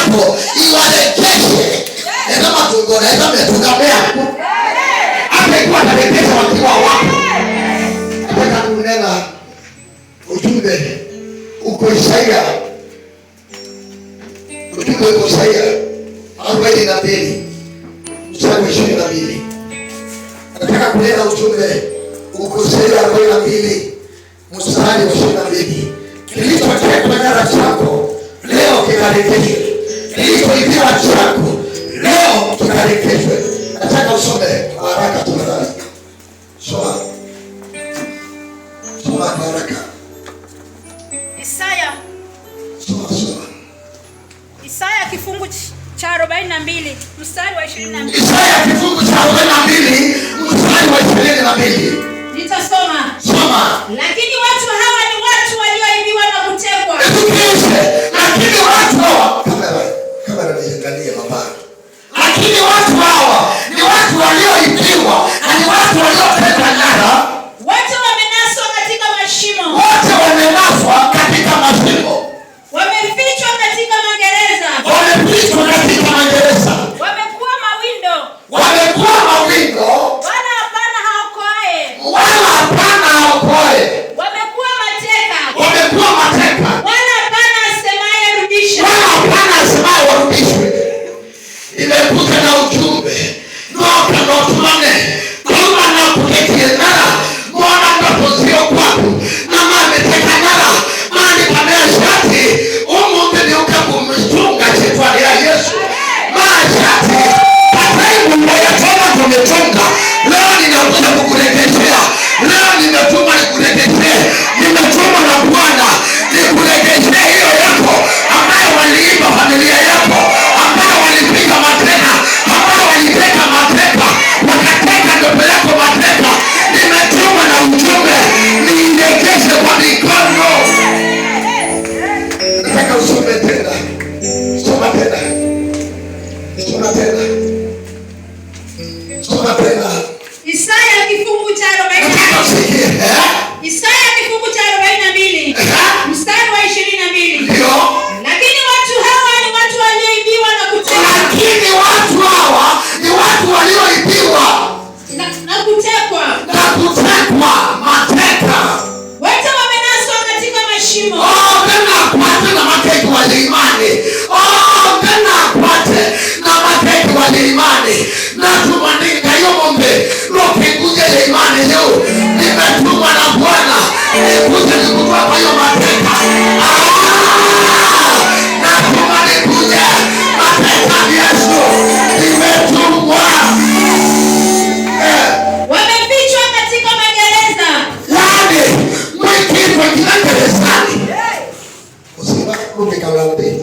yako iwarejeshe. Kama tungonaweza metukamea hata ikiwa tarejesha wakiwa wapo. Nataka kunena ujumbe uko Isaya, ujumbe uko Isaya 42 mstari wa 22. Nataka kunena ujumbe uko Isaya 42 mstari wa 22. Kilichotekwa nyara chako leo kikarejeshwe, kilichoibiwa chako leo kikarejeshwe. Nataka usome kwa haraka tafadhali. Soma kwa haraka. Isaya kifungu cha 42 mstari wa 22. Isaya kifungu cha 42 mstari wa 22. Nitasoma. Soma. Lakini watu hawa ni watu walioibiwa na kutekwa. Lakini watu hawa kamera niangalie mama. Lakini watu hawa ni watu walioibiwa na ni watu waliotekwa nyara. Wote wamenaswa katika mashimo. Wote wamenaswa katika mashimo. Wamefichwa katika magereza. Wamefichwa katika magereza. Wamekuwa mawindo. Wamekuwa mawindo. Wala hapana haokoaye. Wala hapana haokoaye. Wamekuwa mateka. Wamekuwa mateka. Wala hapana asemaye rudisha. Wala hapana asemaye warudishwe. Nimekuja na ujumbe noka notumane kama na kutekia nara mwana mnapozio kwaku na mameteka nara mani pamea shati umunde ni ukakumishunga chitwani ya Yesu maa shati pataimu mbaya tena kumitunga. Leo ninakuja kukurekeshea. Leo nimetuma nikurekeshea. Nimetuma na Bwana nikurekeshea hiyo yako ambayo waliiba familia yako, ambayo walipiga mateka, ambayo waliteka mateka, wakateka ndoto yako mateka. Nimetuma na ujumbe niirejeshe kwa mikono. Nataka usome tena. Soma tena. Soma tena. Soma tena. Isaya kifungu cha 42. Isaya kifungu cha 42 mstari wa 22. Ndio. Lakini watu hawa ni watu walioibiwa na kutekwa. Lakini watu hawa ni watu walioibiwa Na kutekwa. na kutekwa mateka. Wote wamenaswa katika mashimo. Tena kwate na mateka waliimani. Tena kwate na mateka waliimani. Na tumaninga yomombe lokinguje ya imani leo. Nimetuma na Bwana nikuje nikutoa kwa hiyo mateka. Na tumanikuje mateka Yesu. Nimetumwa. Wamefichwa katika magereza. Yani mwikitwa kila gerezani. Usiba rubi kaulambe.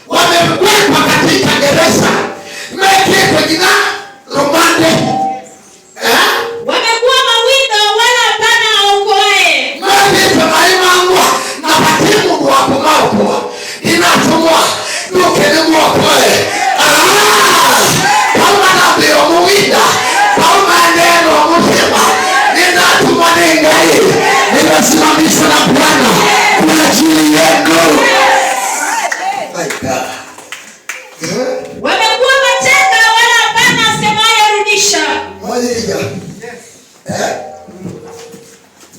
Wamewekwa katika gereza. Mwikitwa kila rumande. Wamekuwa mawindo wala hapana aokoaye. Mwikitwa maimangwa na patimu kuwapo maokoa. Inatumwa nukeni mwokoe. Kama nabio muwinda. Kama neno muzima. Ninatumwa ningai. Nimesimamishwa na Bwana kwa ajili yenu. My God. Wamekuwa mateka wala hapana asemaye rudisha. Moja.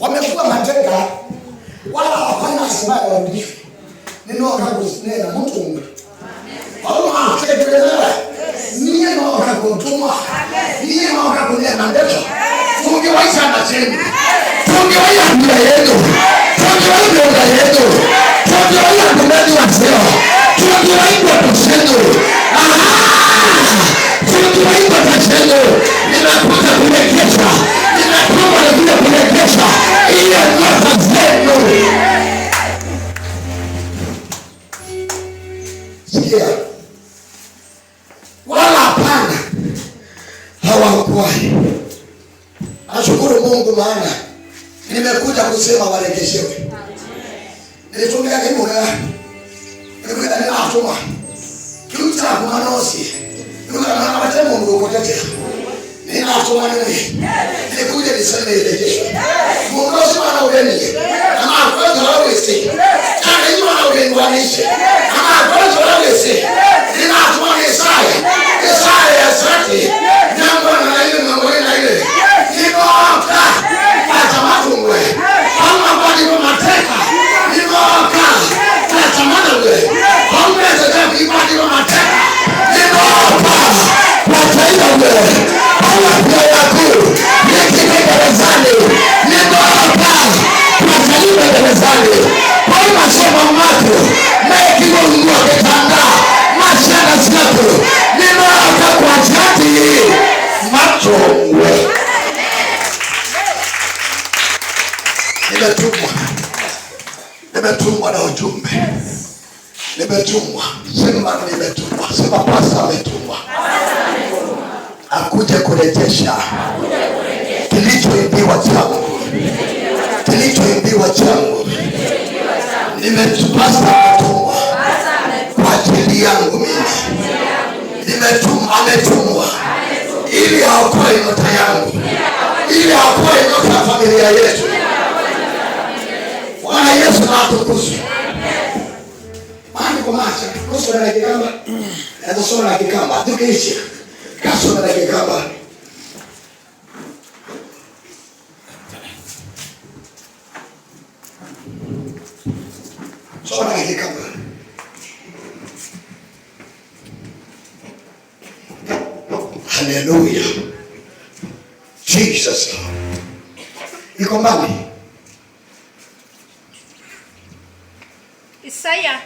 Wamekuwa mateka wala hapana asemaye warudishwe. Neno akakusinena mtu. Wala hatekeleza. Neno akakutuma. Neno akakunena ndeto. Tungewaisha na chini. Tungewaisha ndio yenu. Tungewaisha ndio yenu. Tungewaisha ndio wazee. Tungewaisha tusendo. Tungewaisha tusendo. Ninakuja kurekesha. Ninatuma na kuja kurekesha. Ile ndoto zenu. Sikia. Wala hapana hawaokoaye. Nashukuru Mungu maana nimekuja kusema warejeshewe. Nilitumia kimuga. Nilikuwa ninatuma. Kiuta kwa manosi. Nilikuwa na matemo mlokotete. Ninatuma nini? Nilikuja niseme irejeshwe. Mungu sana ureni. Ama kwanza wewe si. Kana hiyo na ureni wanishe. Ama kwanza Nimetumwa na ujumbe. Nimetumwa. Sema nimetumwa. Sema pasa ametumwa. Akuje kurejesha kilichoibiwa changu. Kilichoibiwa changu. Nimetupasa ametumwa kwa ajili yangu mimi. Nimetumwa, ametumwa ili aokoe nyota yangu, ili aokoe nyota ya familia yetu. Bwana Yesu na atukuzwe. Maandiko macha kusoma na kikamba na kusoma na kikamba tukiishi kasoma na kikamba soma na kikamba. Haleluya. Jesus. Iko mbali. Isaya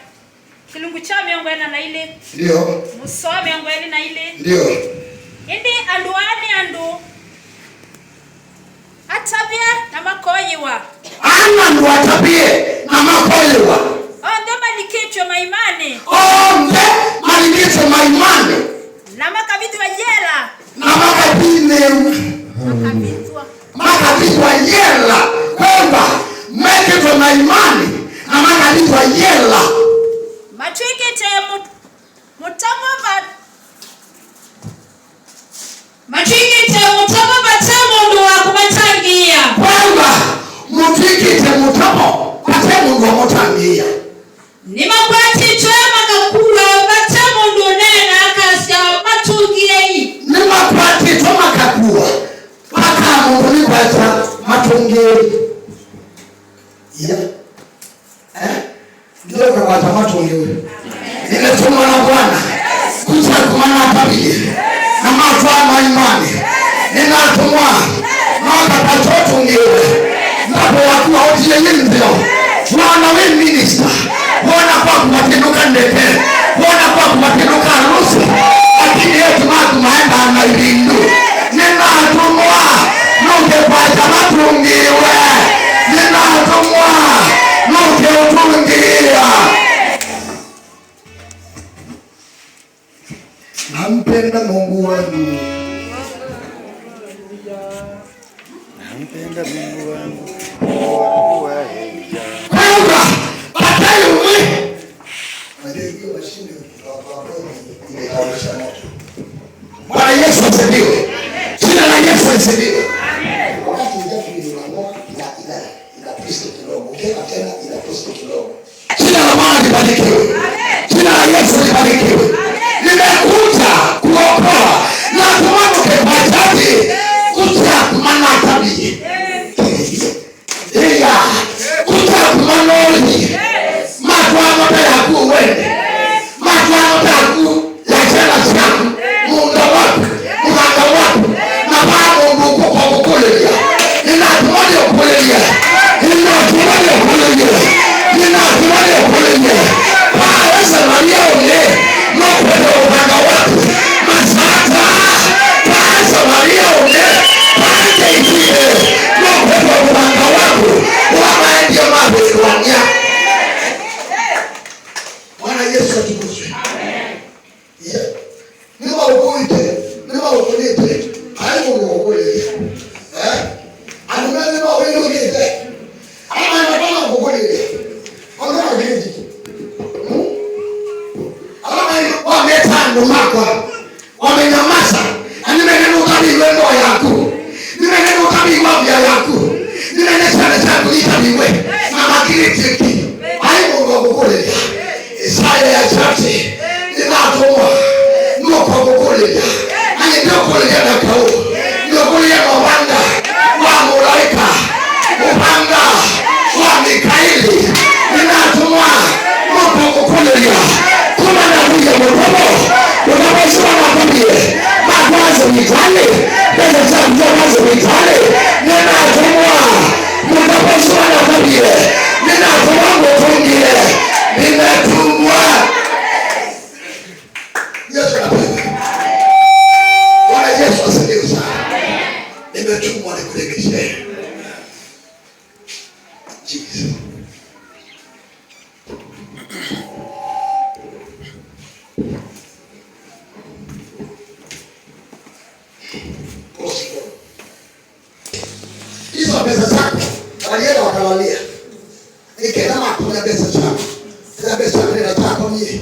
kilungu cha 40 ndio musome 40 ndio indi andu atabia na makoyiwa andu atabie na makoyiwa onde malikichwa maimani na makabidhi wa jela na makabidhi wa jela kwamba mekitwa maimani na makabidhi wa jela machwikite mutamo batemundu wakubatangia kwamba mutwikite mutamo batemundu wamutangia nimakwatitwe makakula batemundu nena akasya matungiyei nimakwatitwe makakula bakamundu nikwata matungiyei ndio kwa matungiyei. Nimetumwa na Bwana kuja kumana tabia na mafama imani. Ninatumwa na wakapatoto ngiwe napo wakuwa otie yinzio wana we minister wana kwa kumatenuka ndeke wana kwa kumatenuka harusi lakini yetu matu maenda na ilindu. Ninatumwa nuke paja matungiwe. Ninatumwa nuke utungia. Nampenda Mungu wangu. Nampenda Mungu wangu. Mungu wa hija. Kwamba batayo wewe. Ndio mashine imekausha moto. Bwana Yesu asifiwe. Jina la Yesu asifiwe. Amen. Wakati ndio tuliamua ina Kristo kidogo. Ukeka tena ina Kristo kidogo. Jina la Bwana libarikiwe. Amen. Jina la Yesu libarikiwe. Nimekuja kuokoa na kumwake bajaji kuja kumana tabii. Iya kuja kumanoli matwa mote ya kuwende matwa mote ya ku ya jela siyaku muda wapu muhanga wapu na paa mungu kwa kukulelia ninatumani kukulelia ninatumani kukulelia ninatumani kukulelia paa esa maria ule nokwenda upanga wapu masata paa maria ule paa ikie nokwenda upanga wapu wama ndio mabu wanya. Bwana Yesu atukuzwe. Amen. Nima ukulite hayo ukulite anumeni ma wenu kite ama nataka kukulite ona kiti wametando makwa wamenyamaza nimeneno kama iwendo yako nimeneno kama iwavya yako nimenena changu itabiwe na makiriti hayo ngo kukulite Isaya sharti ninatumwa nuko kukulia ani ndio kulia na kau ndio kulia na upanga wa malaika upanga wa Mikaeli ninatumwa nuko kukulia kuna na kuja mdomo unaweza kuambia mawazo mitale pesa za mawazo mitale ninatumwa unaweza kuambia ninatumwa mfungie ninatumwa Yesu asifiwe sana. Nimetumwa nikurejeshe. Jesus. Hizo pesa zako walienda wakawalia. Nikenda kuna pesa zako. Sasa pesa zako ni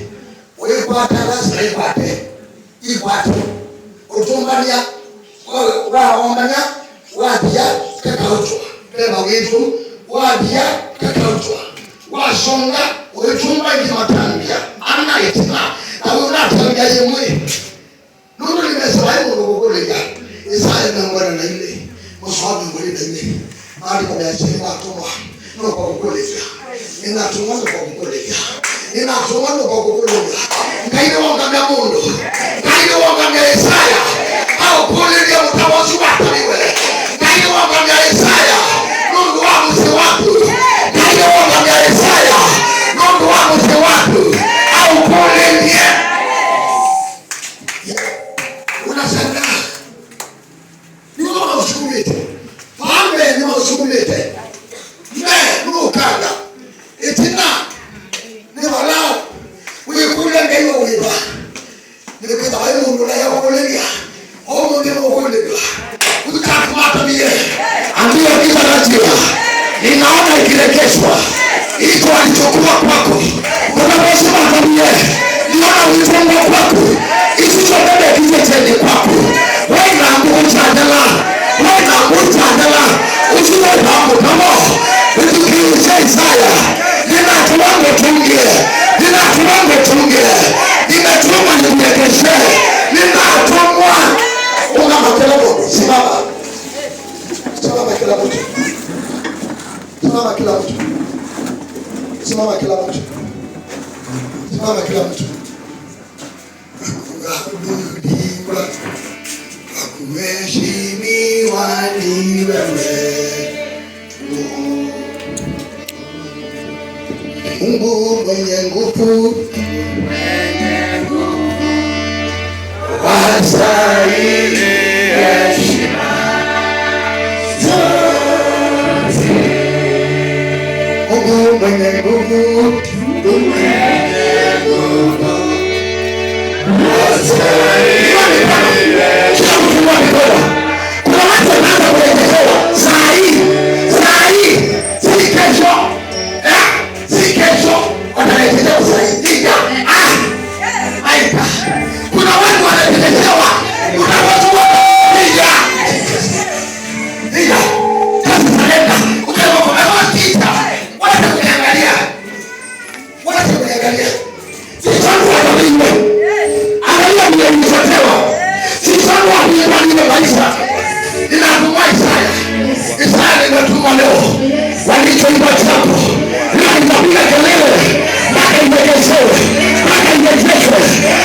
wewe kwa lazima ipate. Ipate. Utumbania waomanya wabia kakautwa beba wetu wabia kakautwa wasonga wetumba ngimatambia ana itima na unatambia yemwe nuru limesema hiyo ngogoleja Isaya na ngwana na ile mshauri ngoli na ile hadi kwa biashara atoma ndio kwa kukuleja ninatumwa kwa kukuleja ninatumwa kwa kukuleja kaile wanga na mundo kaile wanga na Isaya au kuleja mtawazu wataliwe kaile wanga na Isaya Mungu wangu si watu kaile wanga na Isaya Mungu wangu si watu au kuleja unashangaa ni wao usukumite pambe ni wao usukumite nukanga itina ni wala wikule ngeyo wiba nikuita wae mungu na ya wakulelia o mungu na wakulelia utakumata miye ambio kisa rajia ninaona ikirekeshwa ito alichokuwa kwako unaposema kamiye niona ulifunga kwako isichobebe kije chende kwako wena mkuchadala usiwe hapo kama ukiuze Isaya ninatumwa tungie ninatumwa nirekeshe ninatumwa unga makelo simama kila mtu kuheshimiwa ni wewe Mungu mwenye nguvu wastahili heshima zote. Mungu mwenye nguvu wastahili kuna watu wanaanza kuelezewa saa hii si kesho wanaelezewa saa hii kuna watu wanaelezewa kuna watu wanaelezewa kazi zanaenda ukawakiita wata kuniangalia sitanu watawinwe angalia mwenye mtotewa sitanu wapinwa maisha ninatumwa Isaya nimetumwa leo walichoiba chako ninapiga kelele mpaka imegeshewe mpaka imejeshwe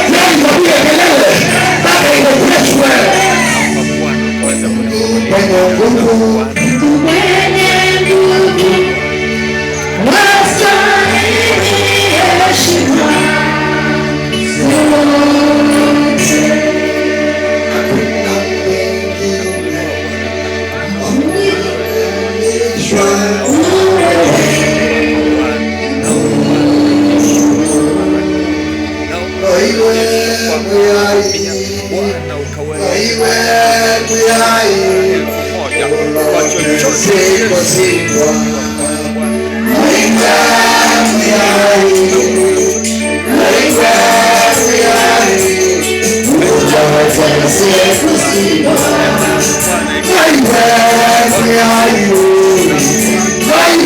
ninapiga kelele mpaka imejeshwe mwenye nguvu wastahili heshima Vai,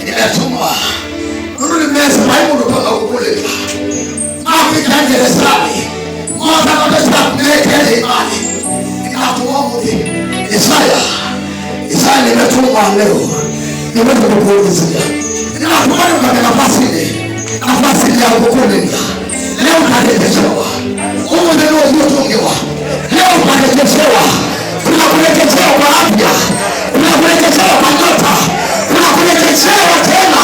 Nimetumwa. Nuru nimesema hebu ndo kufunguliwa. Mavikangelezani moja kabisa kumekele imani inatuombi. Isaya nimetumwa leo niweze kukuulizia. Ninakuomba katika nafasi ya kukulinda. Leo unarejeshewa. Mungu ndio uliotungiwa. Leo unarejeshewa. Tunakurejeshewa kwa afya. Tunakurejeshewa kwa nyota. Tunakurejeshewa tena.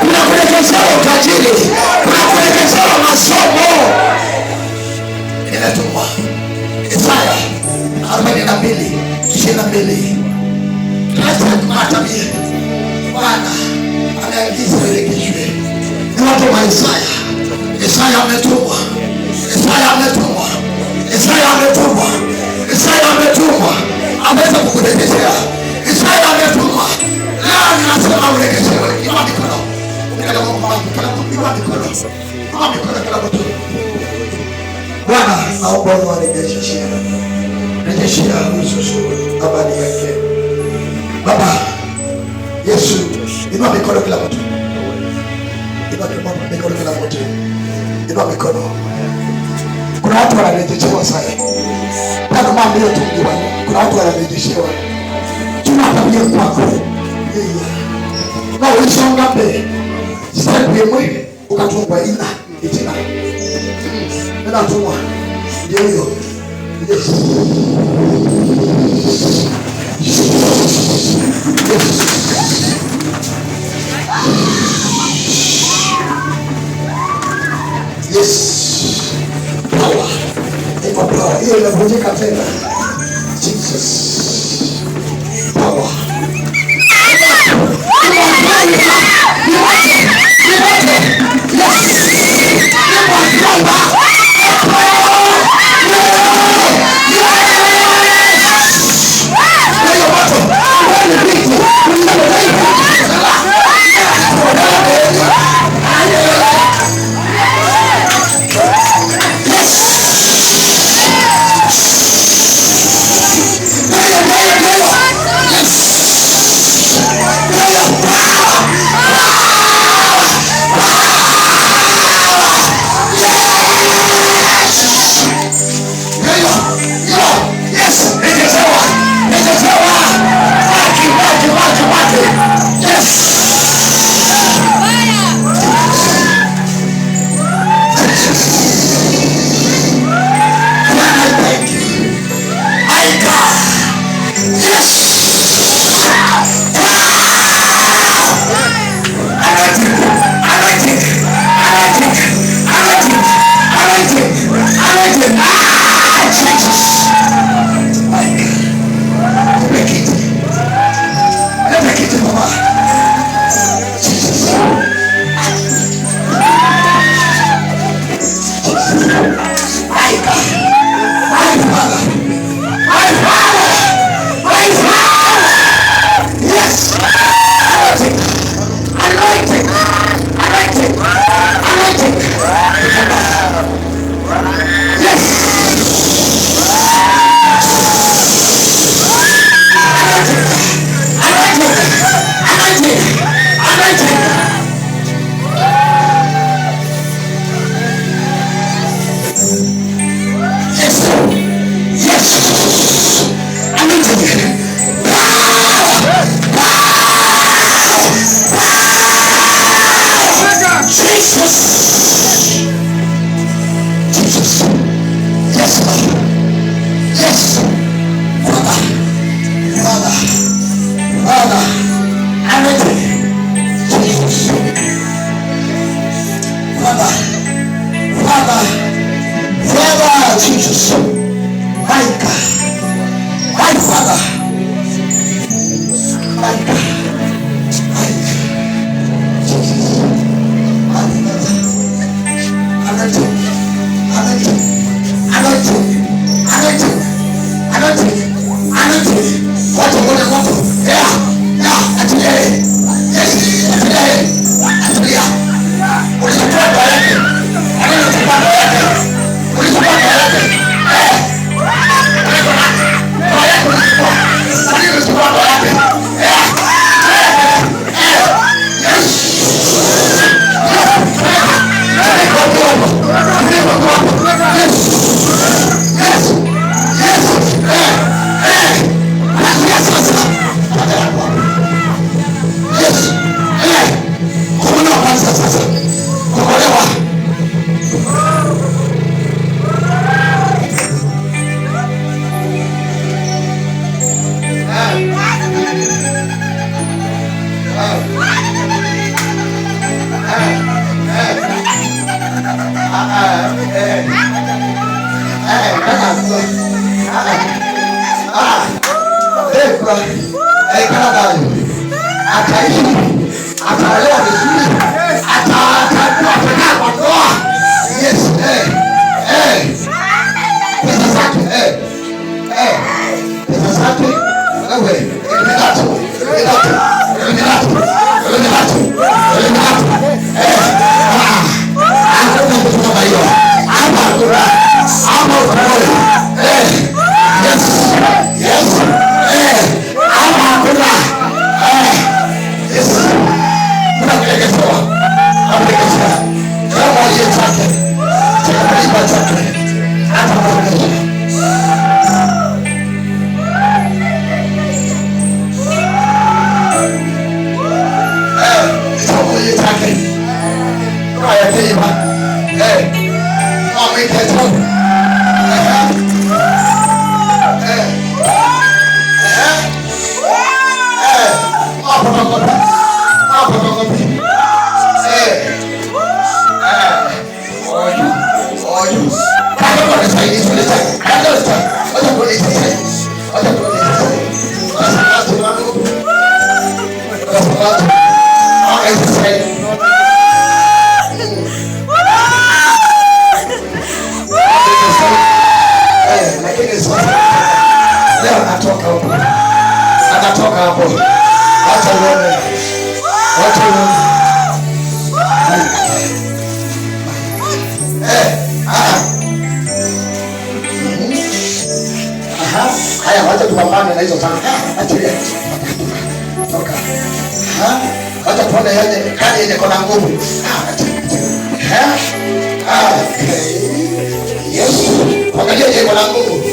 Tunakurejeshewa utajiri. Tunakurejeshewa masomo. Nimetumwa. Isaya 42:22. Tunatamia Bwana ameagiza urekeshwe. Ni watu wa Isaya. Isaya ametumwa. Ameweza kukurejeshea. Isaya ametumwa. Leo ninasema urekeshewe. Inua mikono. Bwana naomba uwarejeshe. Rejeshea Yesu habari yake. Baba Yesu, inua mikono kila mtu. Inua mikono. Kuna watu wanarejeshewa sasa. Kana mambo yote tungiwa. Kuna watu wanarejeshewa. Tunatabia kwako. Na ulisonga mbele. Step yemwe ukatungwa ina itina. Ndio tumwa. Ndio hiyo. Yes. Yes. Power. Iko power. Hiyo inavunjika tena. Jesus. Power. Jesus, my God, my Father, my God, my Jesus, my Father. ataishi, ataolewa vizuri, atakaa kwa ndoa. Yes, pesa zake, pesa zake wewe anatoka hapo. Acha uone, acha uone. Haya, wacha tupambane na hizo tano. Achilia. Toka. Wacha tuone yeye kani yenye kona nguvu. Yesu, angalia yeye kona nguvu.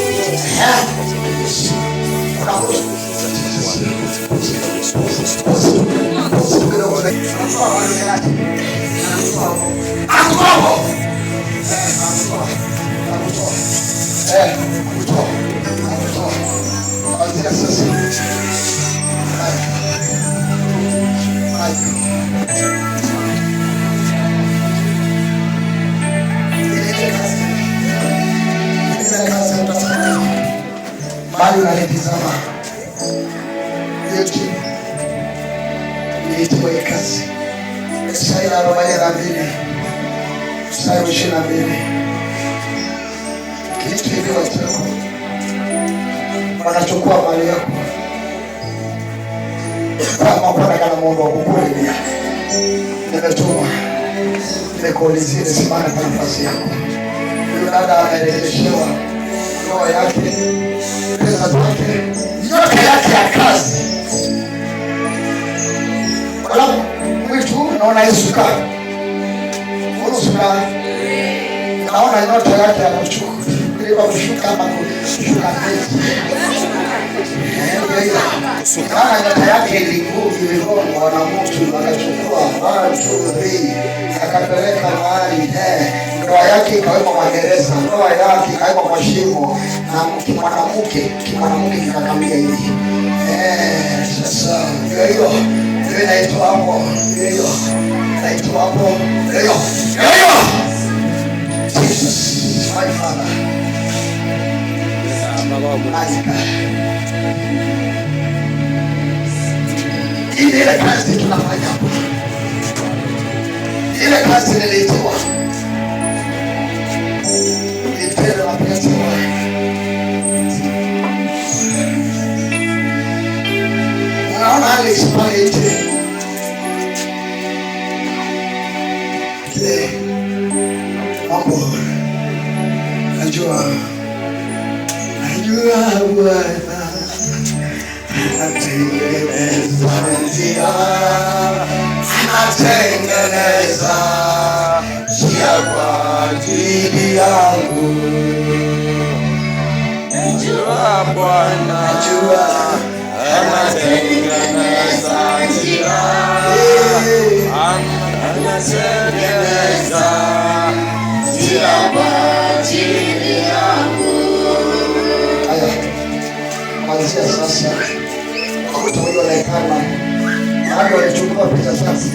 Bali unanitazama yetu niitwe kazi Isaya 42 Isaya 22 kitu hivi watu wanachukua mali yako kama kwa kana Mungu akukulia. Nimetuma nimekuulizia simama kwa nafasi yako. Yule dada anaelekeshewa ndoa yake, pesa zake, yote yake ya kazi. Wala mtu naona Yesu kaa. Unaona naona yote yake anachukua. Bila kushuka ama kushuka kama nyota yake ilikuwa na mtu akachukua watu akapeleka mahali, ndoa yake ikawekwa magereza, ndoa yake ikawekwa kwa shimo, na mwanamke kikakamia hivi. Sasa hiyo inaitwa hapo, hiyo inaitwa hapo, hiyo Jesus my Father. Ile kazi tunafanya, ile kazi nilitoa nipende mapenzi yako. Unaona Alex pale nje kile mambo, najua Bwana anatengeneza njia, anatengeneza njia kwa ajili yangu. Najua Bwana anatengeneza njia, anatengeneza njia kwa ajili yangu. Kuanzia sasa hakutaonekana bado walichukua pesa sasa.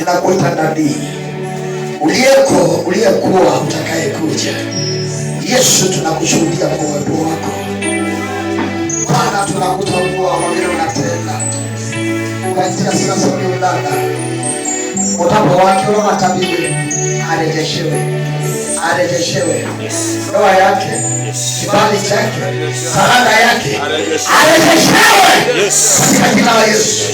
ninakuita nabii uliyekuwa utakayekuja. Yesu, tunakushuhudia kwa uwepo wako Bwana, tunakutambua kwa vile unatenda katika sasa uliolala. Utapo wake wa matabibu arejeshewe ndoa yake, kibali chake, saranda yake arejeshewe katika jina la Yesu.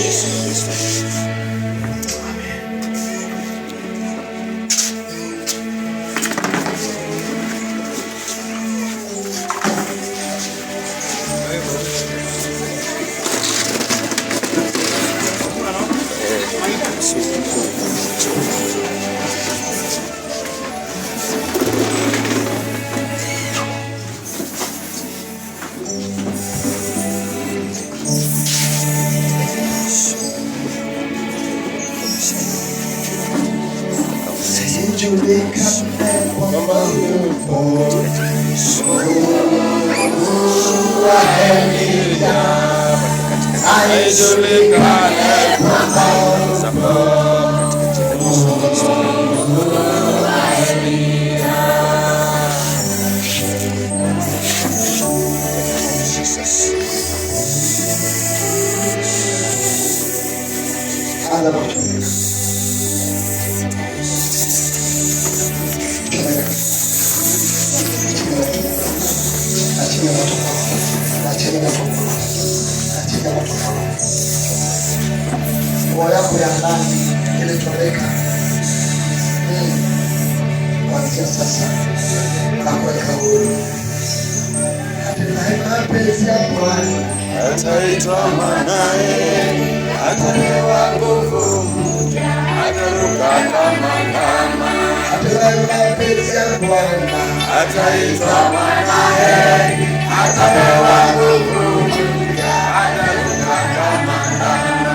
Yako ya ndani ilitoweka kuanzia sasa na kuweka huru. Mapenzi ya Bwana ataitwa mwanae, atapewa nguvu mpya, ataruka kama ndama. Mapenzi ya Bwana ataitwa mwanae, atapewa nguvu mpya, ataruka kama ndama.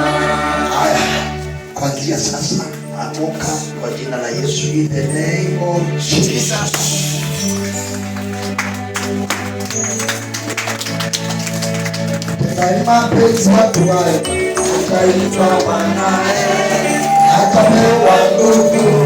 Kuanzia sasa amuka kwa jina la Yesu, in the name of Jesus. Mapenzi ya Bwana ataitwa mwanae, atapewa nguvu